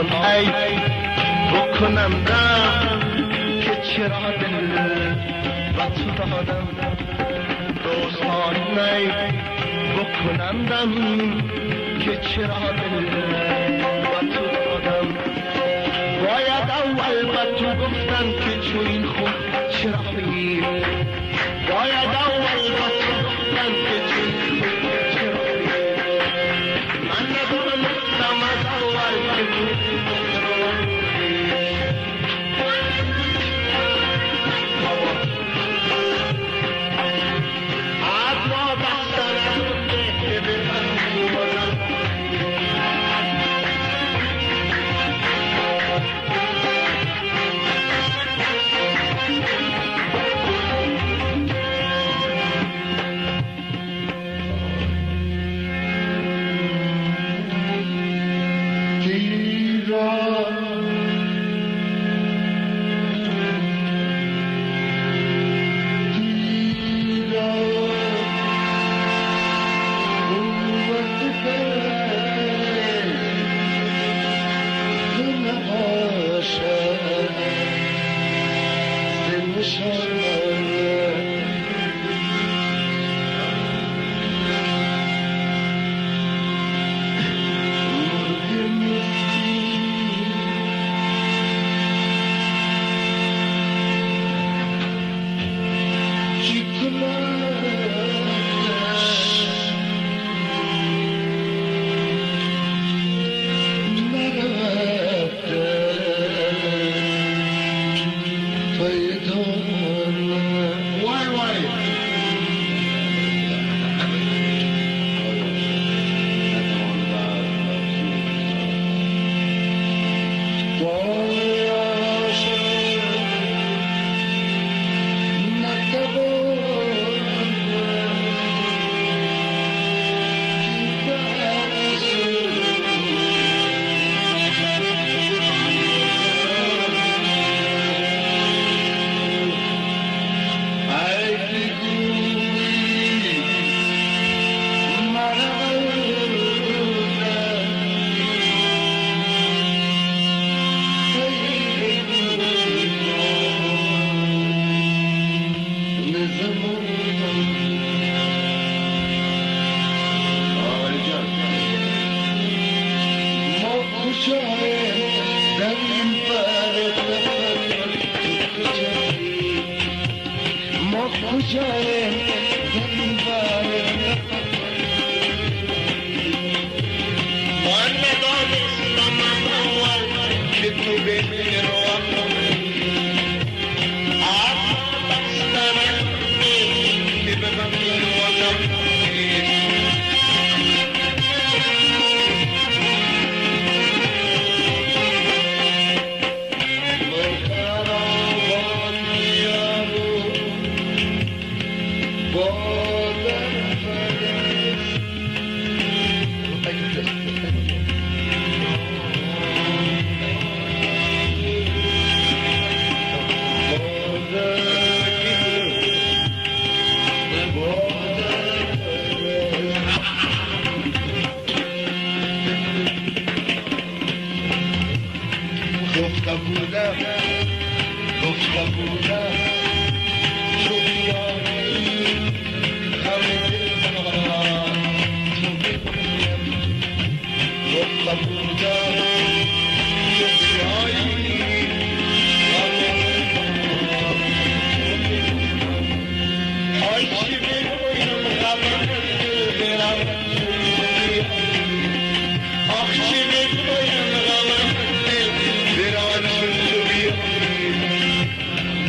نتان ای بکنم رم که چرا دل با تو دادم دوستان ای بکنم دم که چرا دل با تو دادم باید اول با تو گفتم که چون این خون چرا بگیر باید اول با تو گفتم که چون این خون چرا بگیر من ندونستم از اول که تو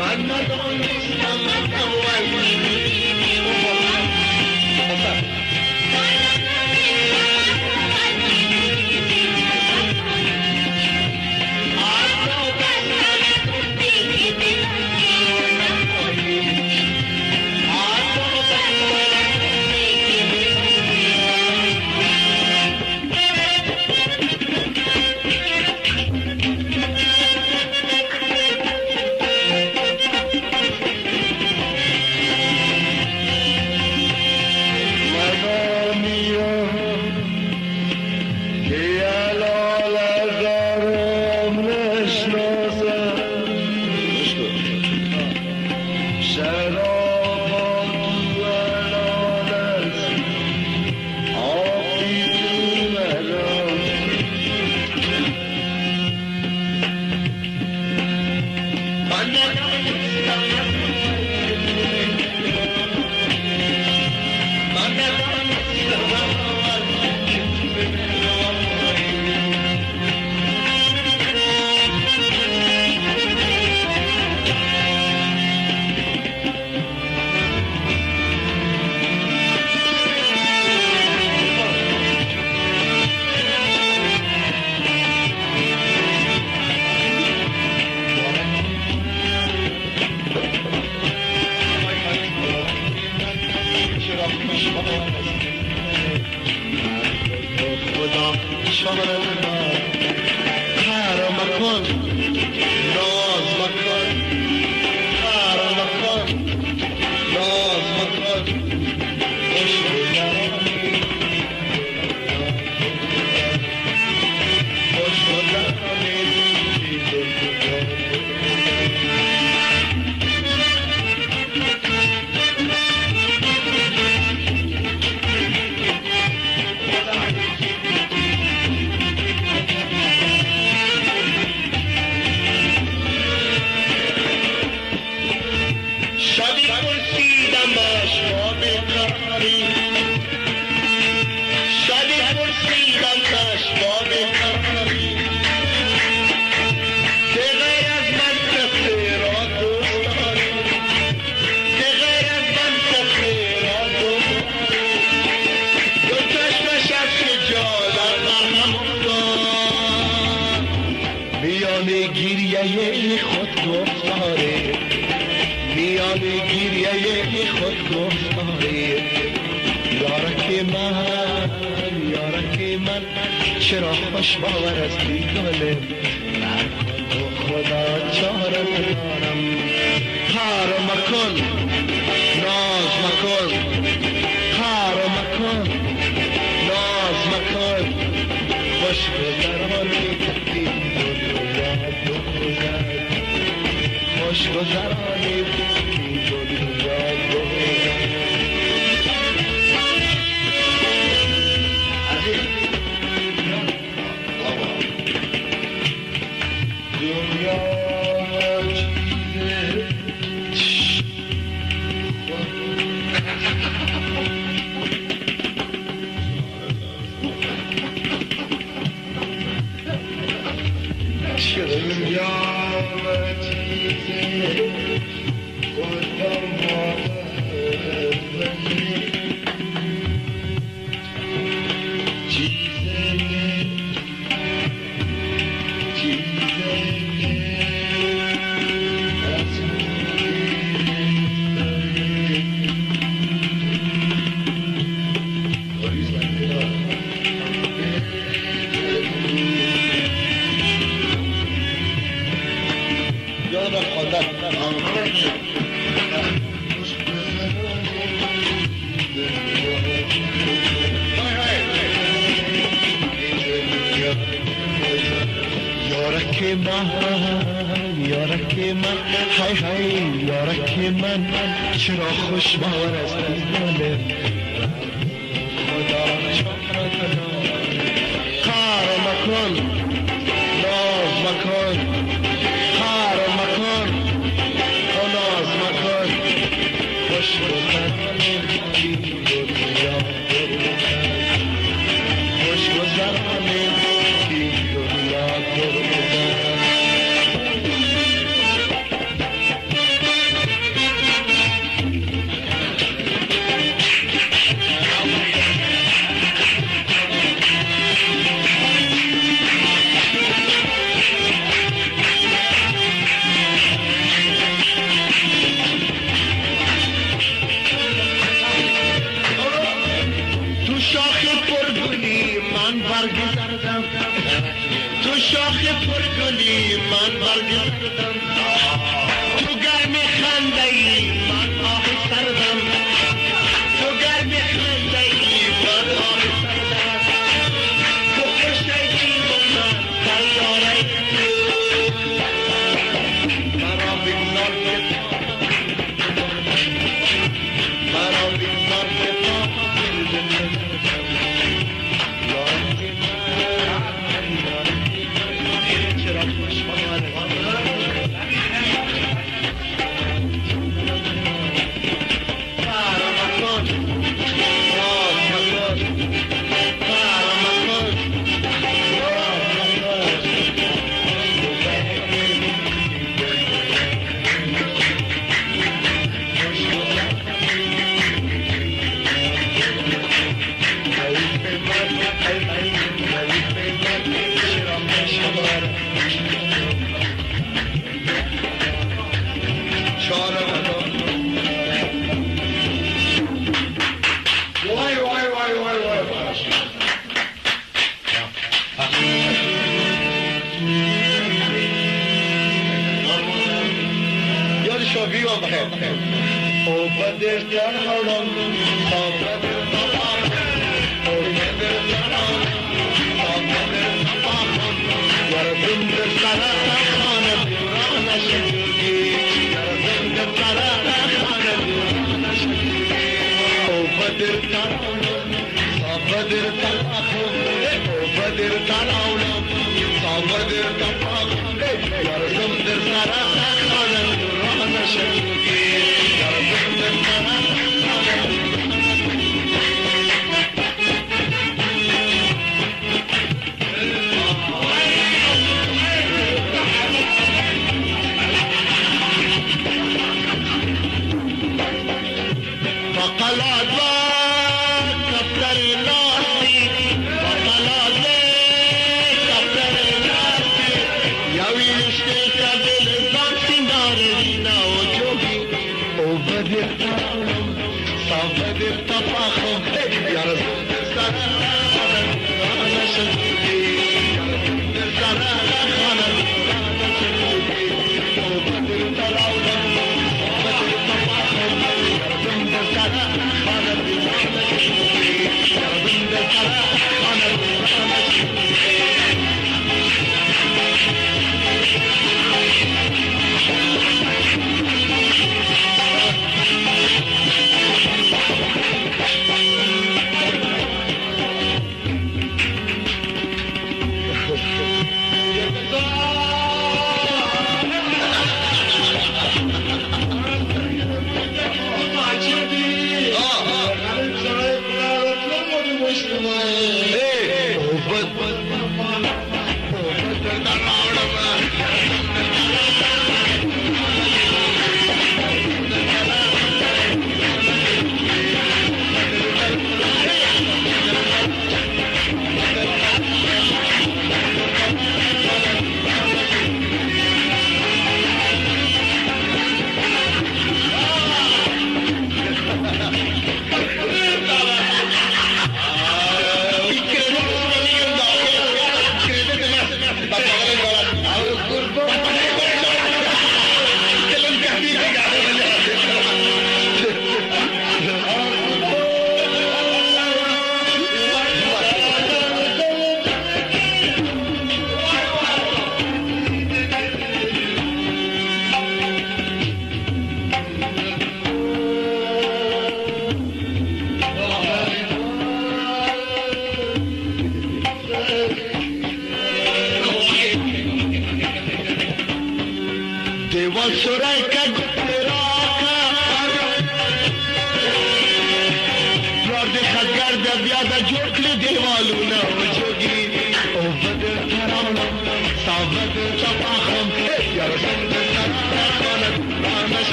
من چشمان من قهر مکن ناز مکن قهر مکن ناز مکن گریه خود گفتاره میان گریه خود گفتاره یارک من چرا خوش باور از دیگاله نکن خدا چاره ندارم قهر مکن ناز مکن قهر مکن ناز مکن خوش گذرانی خوش گذرانی این دنیا یارک من های های یارک من چرا خوش باور از دیگاله خدا چاره ندارم قهر مکن ناز مکن قهر مکن ناز مکن خوش گذرانی این دنیا خوش گذرانی این دنیا تو شاخ پرگلی من برگردم تو گرم خنده‌ای من آه سردم تو گرم خنده‌ای من آه سردم تو خوشی من تیاره مرا بگذار که مرا بگذار که او بدر ترحلم صابر طبعا او بدر ترحلم صابر طبعا يردم بالسلام خانة ديرانا شجوكي يردم بالسلام خانة ديرانا شجوكي او بدر ترحلم صابر طبعا او بدر ترحلم صابر طبعا يردم بالسلام خانة ديرانا شجوكي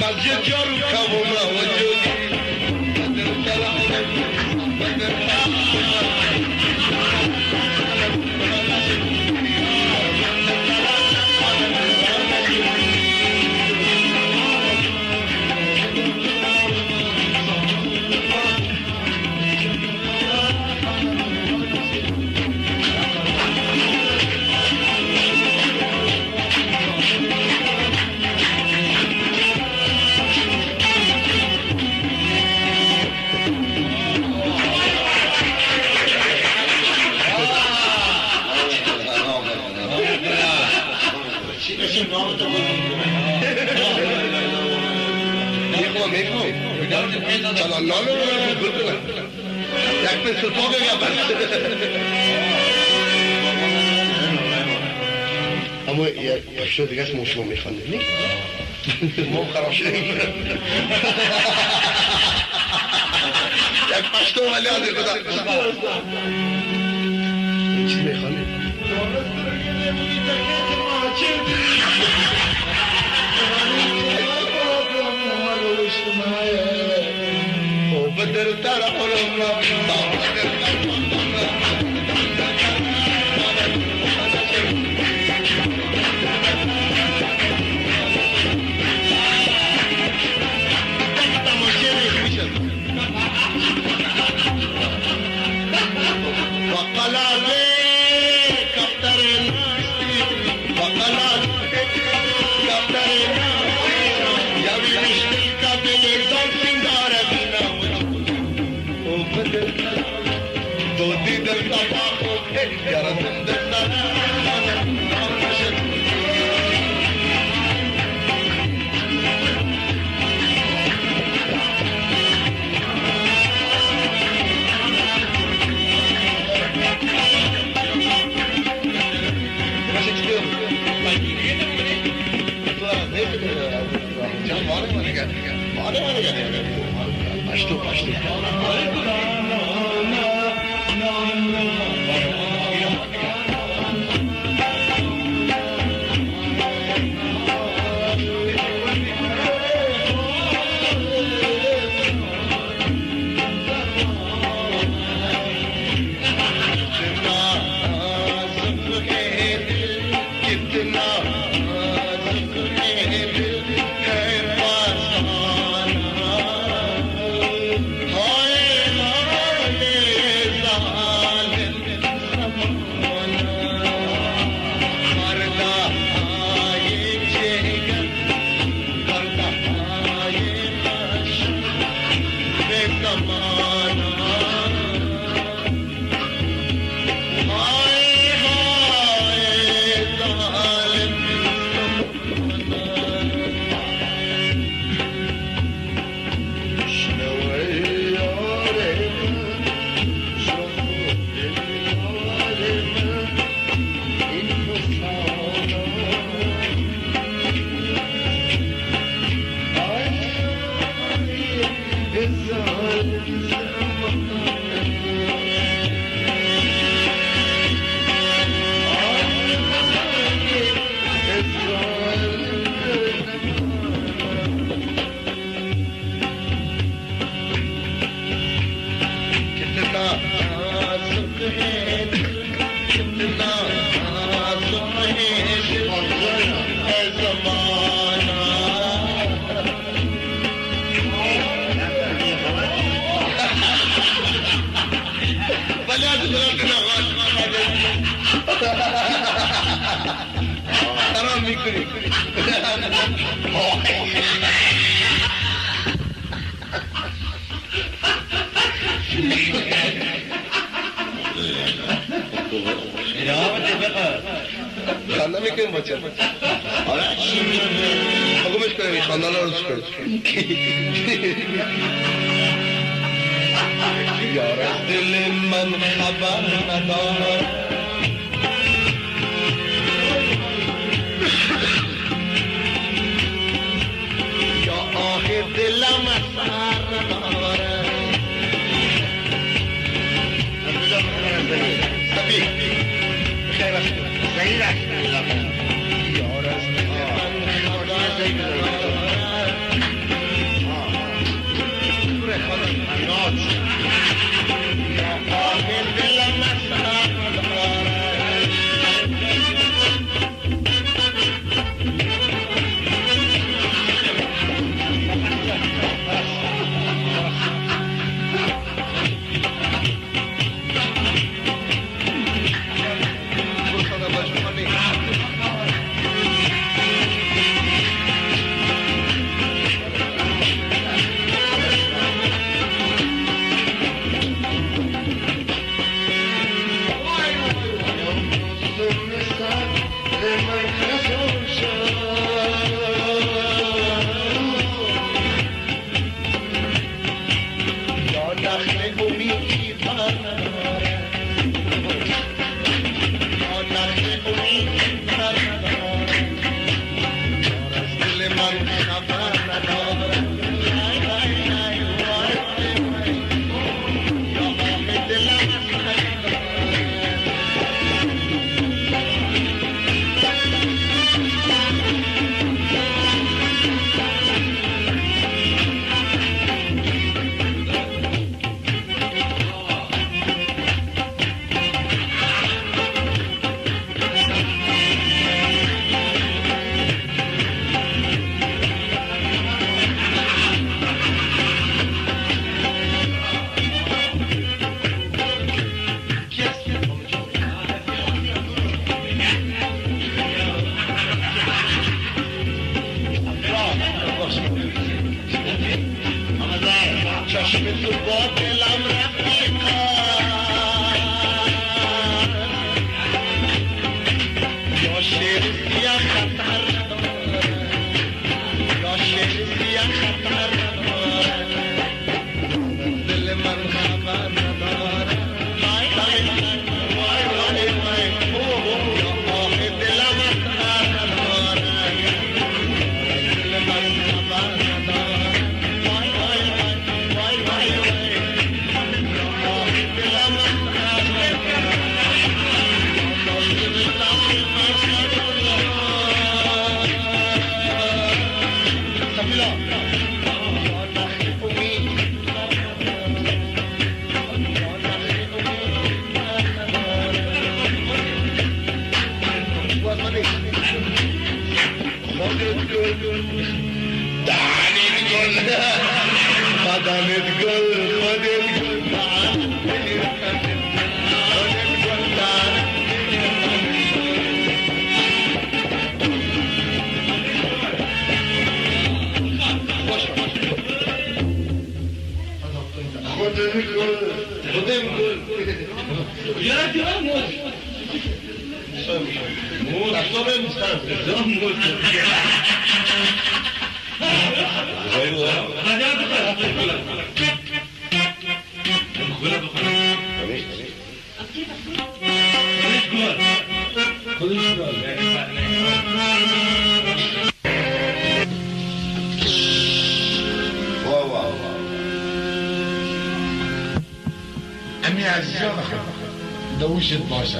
مسجد جارو کبونا و جودی چلا نالو بلکل یک پیسل پاگه گا بس اما یک شو دیگه است شما میخوانده نی؟ ما خراب شدیم یک پشتو ولی آده خدا این چیز میخوانده؟ بدر ترى قلوبنا غیر است یار از امی عزیزان دوشت باشه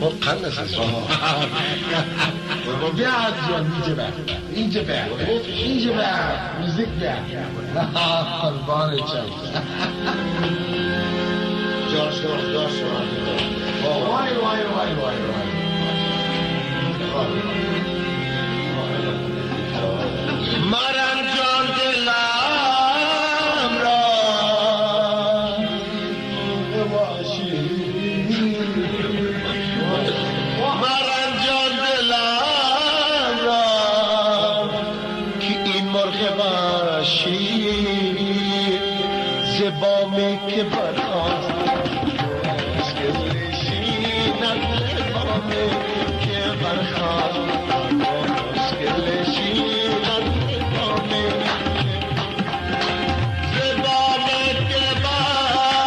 با قلص بیا عزیزان اینجا بر موزیک بر قربان چم جاش وای مرم جان دلم را مرم جان دلم را که این مرغ باشی زبامی که برخواست که لشینم زبامی که برخواست که لشینم زبامی که برخواست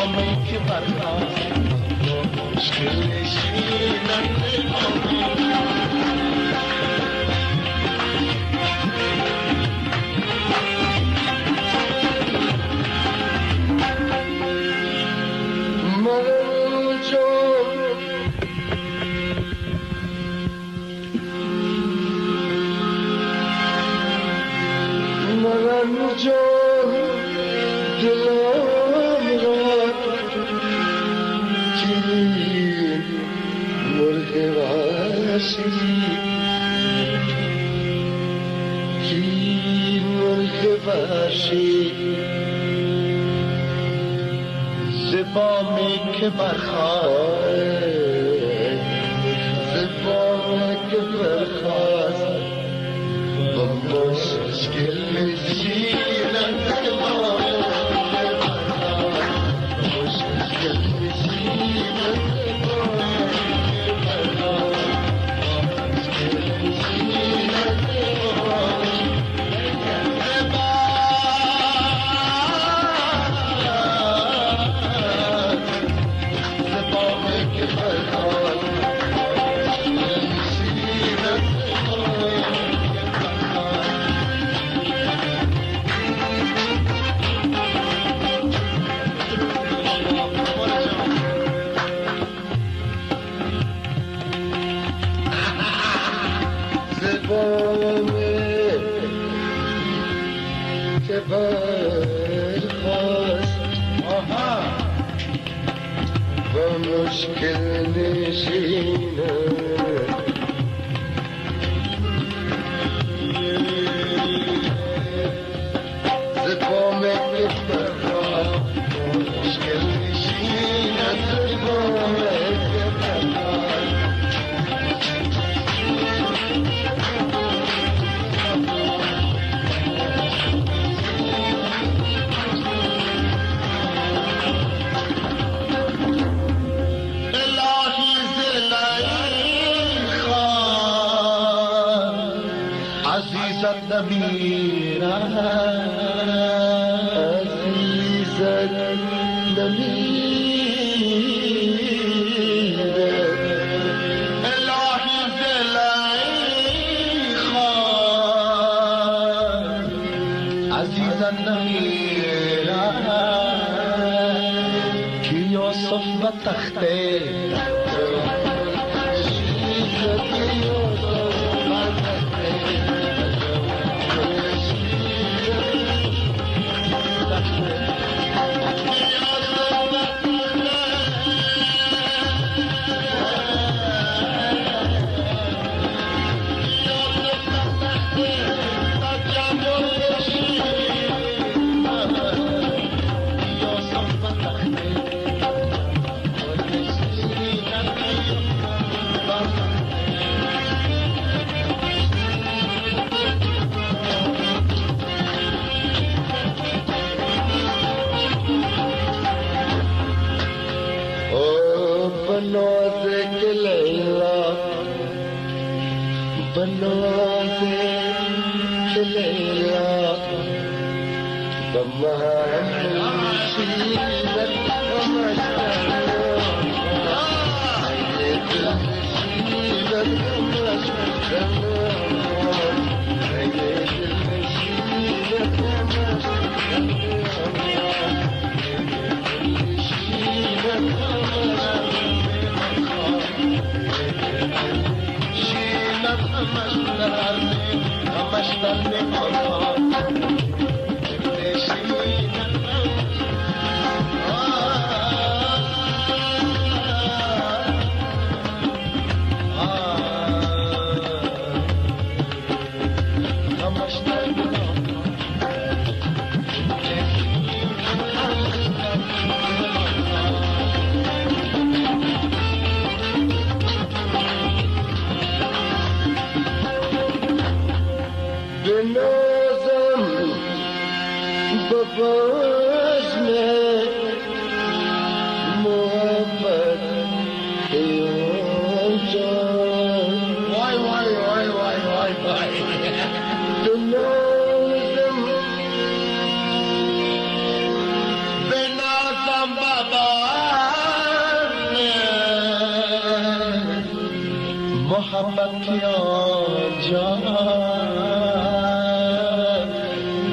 بامی که برخواست مشکل نشینم زبامی که برخواست زبامی که برخواست با مشکل نشینم زبامی که برخواست مشکل نشینم که برخواست با مشکل نشینم زبامی که برخواست مشکل نشینم زبامی که برخواست عزیزت نمیرد عزیزت نمیرد الهی زلیخا عزیزت نمیرد که یوسف و تخته بنوازك ليلى بنوازك ليلى ضمها نشيلك No. محبتی آنجا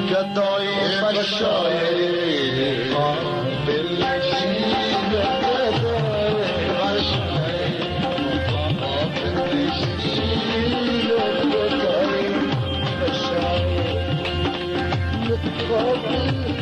گدای بشای قابل شیر گدای بشای قابل شیر گدای بشای قابل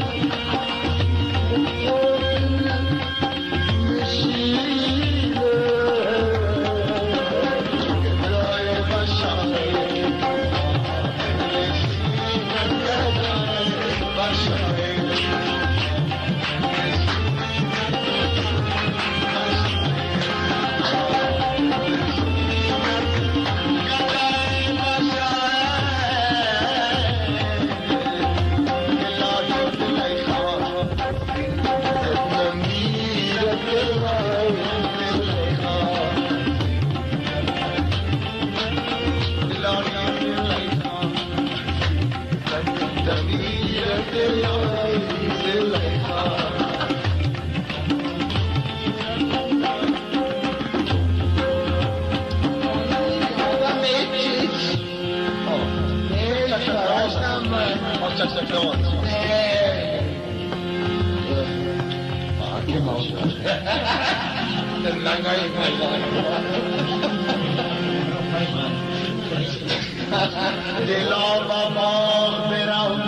دلا و باغ برم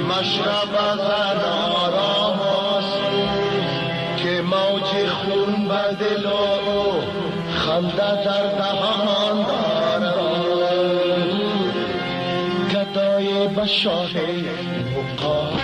مشرب از آرام که موج خون به دل و خنده در دهان دارم گدای بشاه مقام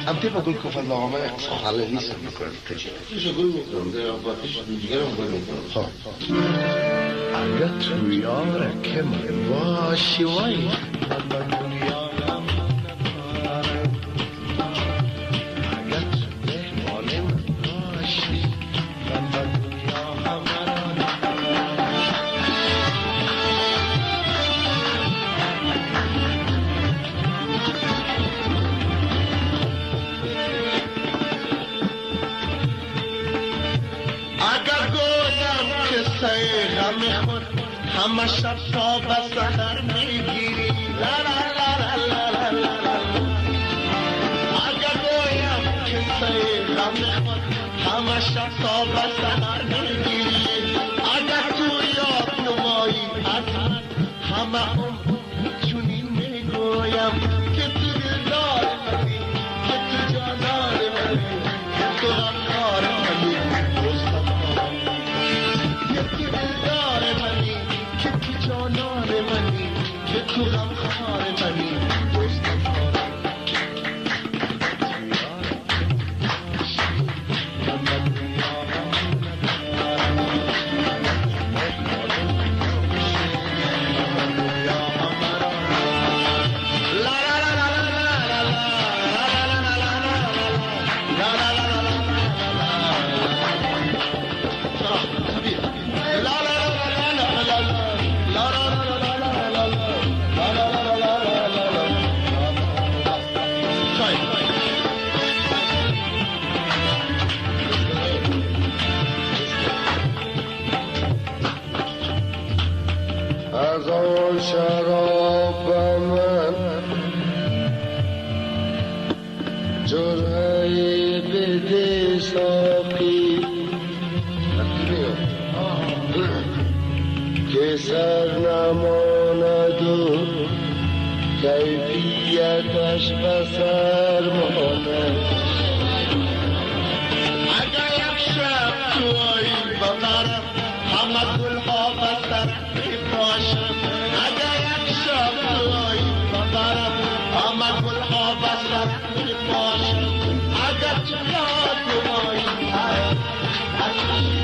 هم تبقى قول كفر الله ما يقصح على ليس بكرة تجي ايش اقول لكم ده ابغى ايش بيجرم اقول لكم عقدت ويارك ما باشي وين همه شب تا به سحر میگیری لا لا لا لا لا لا لا اگر گویم کسی غم خود همه شب تا به سحر میگیری اگر تو یاد نمایی از من همه عمر چنین میگویم که تو دلدار منی که تو جانان منی که تو غمخوار منی جانان منی که تو غمخوار منی از آن شراب من جرعه بده ساقی که سر نماند و کیفیتش به سر ماند اگر یک شب توی ببرم همه گلها به سر میپاشم اگر یک شب توی ببرم همه گلها به سر میپاشم اگر تو یاد نمایی از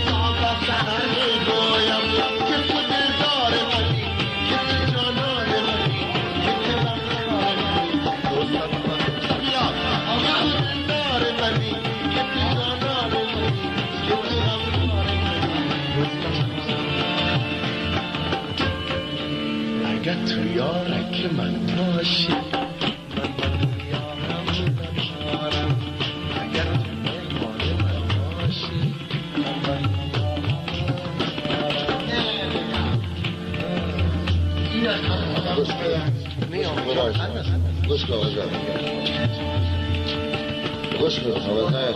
تا به سحر میگویم که تو دلدار منی که تو جانان منی که تو غمخوار منی دوستم من بیا که تو دلدار منی که تو جانان منی که تو غمخوار منی اگر تو یارک من باشی گوش کن آقا گوش کن خبرهای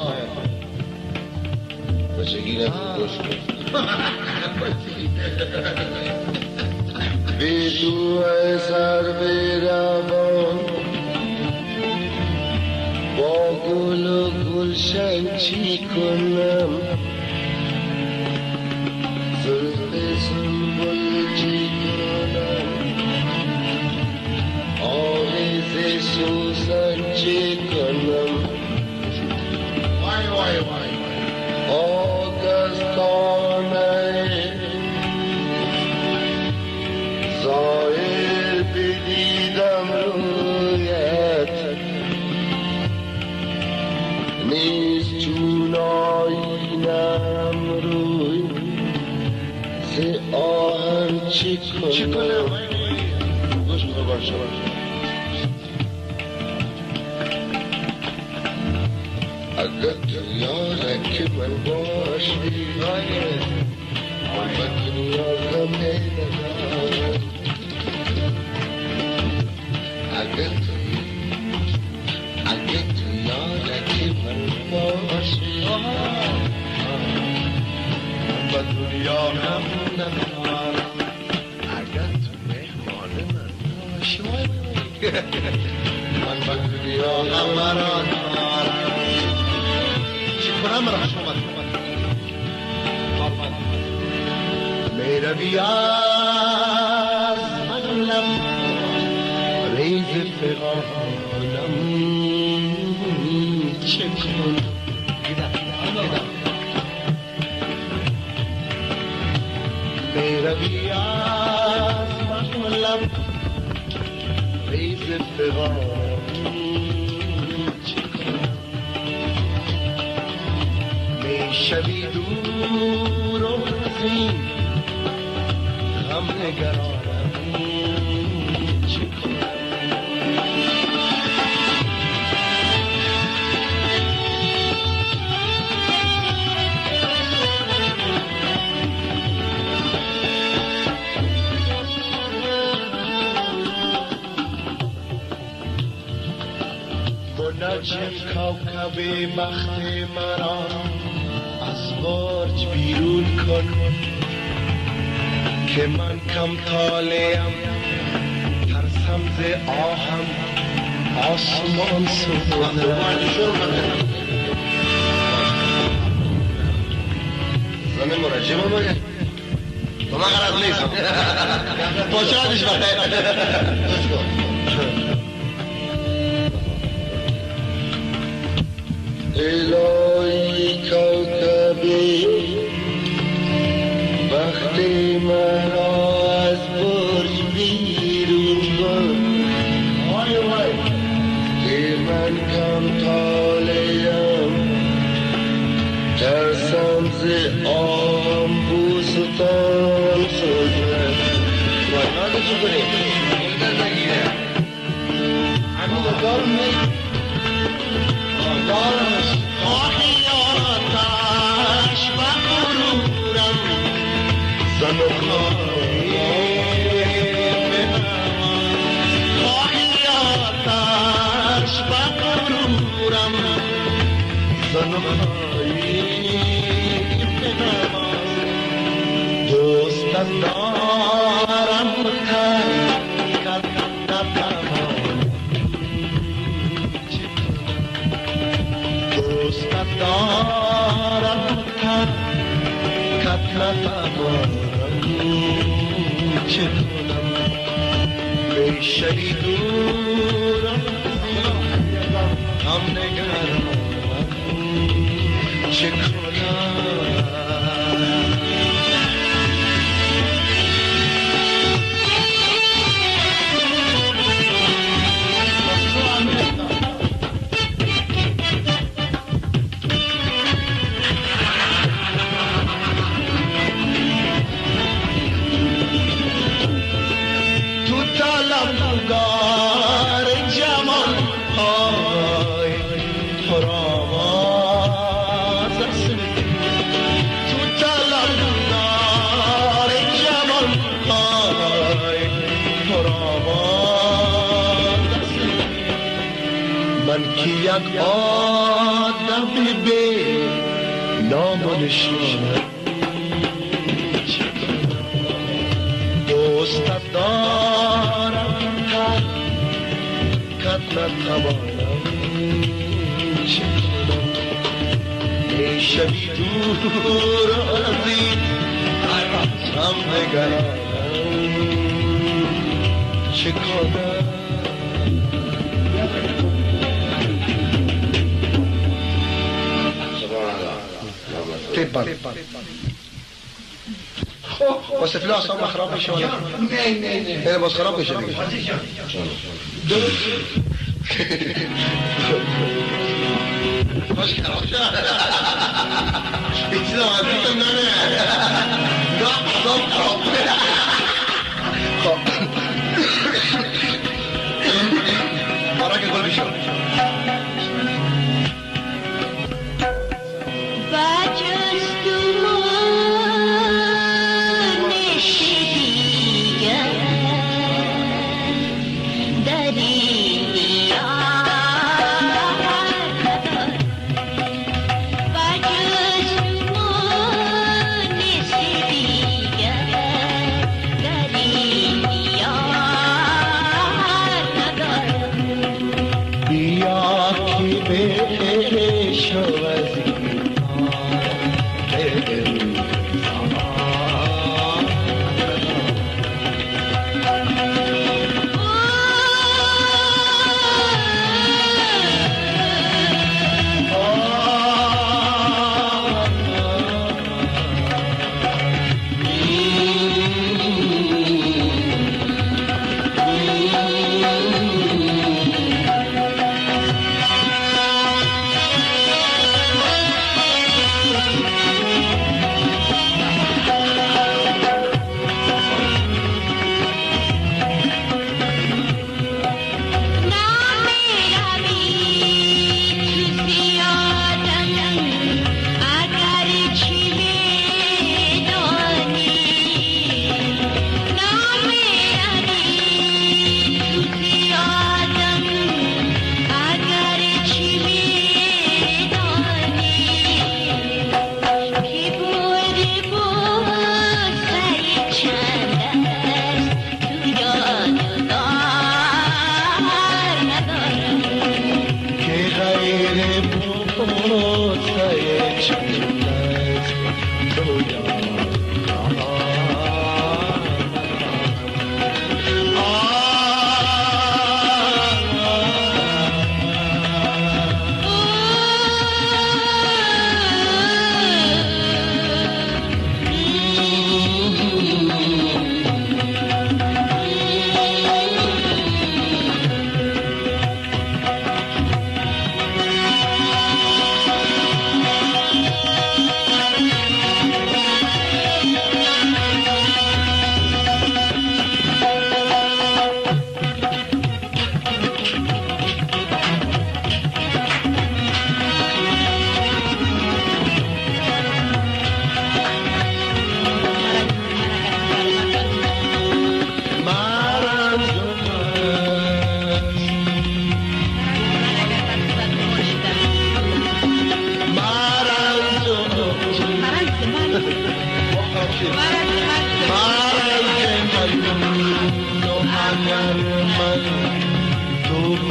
بچگی نکن گوش کن بی تو سر بیربان با گل و گلشن چی کنم زلف سنبل چی کنم آویز سوسن چی کنم وای وای وای آگستانه ظاهر بدیدم رویت نیست چون آینم روی ز آهن چی کنم گوش کن باشه اگر تو یارک من باشی من به دنیا غم ندارم اگر تو یارک من باشی من به دنیا غم ندارم اگر تو مهمان من باشی من به دنیا غم ندارم چی کنم رحمت میروی از منم ریز فغانم میروی از مقلب ریز فغان چه کنم میشوی دور و زین غم نگرانم چه کنم منجم کوكب بخت مرا از برج بیرون کن که من کم طالعم ترسم ز آهم آسمان سوزد زن مرجم هم باید با من غرض نیستم پاشادش بخیر الهی کوكبی وقت مرا از برج بیرون کن که من کم طالعم ترسم ز آم بوستان سوزد وای نازشو کنیم مولدن نگیره همین دار نگیره خواهی آتش و غرورم زن و خواهی خواهی آتش و غرورم زن و خواهی دوستت دارم دارم کت نتوانم چه کنم میشوی دورم هم نگرانم چه کنم طلبگار جمال های پرآواز است تو طلبگار جمال های پرآواز است من که یک آدم به نام و نشانم دوستت دارم کت نتوانم چه کنم میشوی دور از این هم نگرانم چه کنم تبر واسه فلاس هم خراب میشه ولی نه باز خراب میشه دیگه باش خراب شد ایچی دارم عزیزم نه نه خراب برای که گل بشم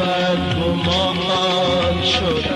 بدگمان شدم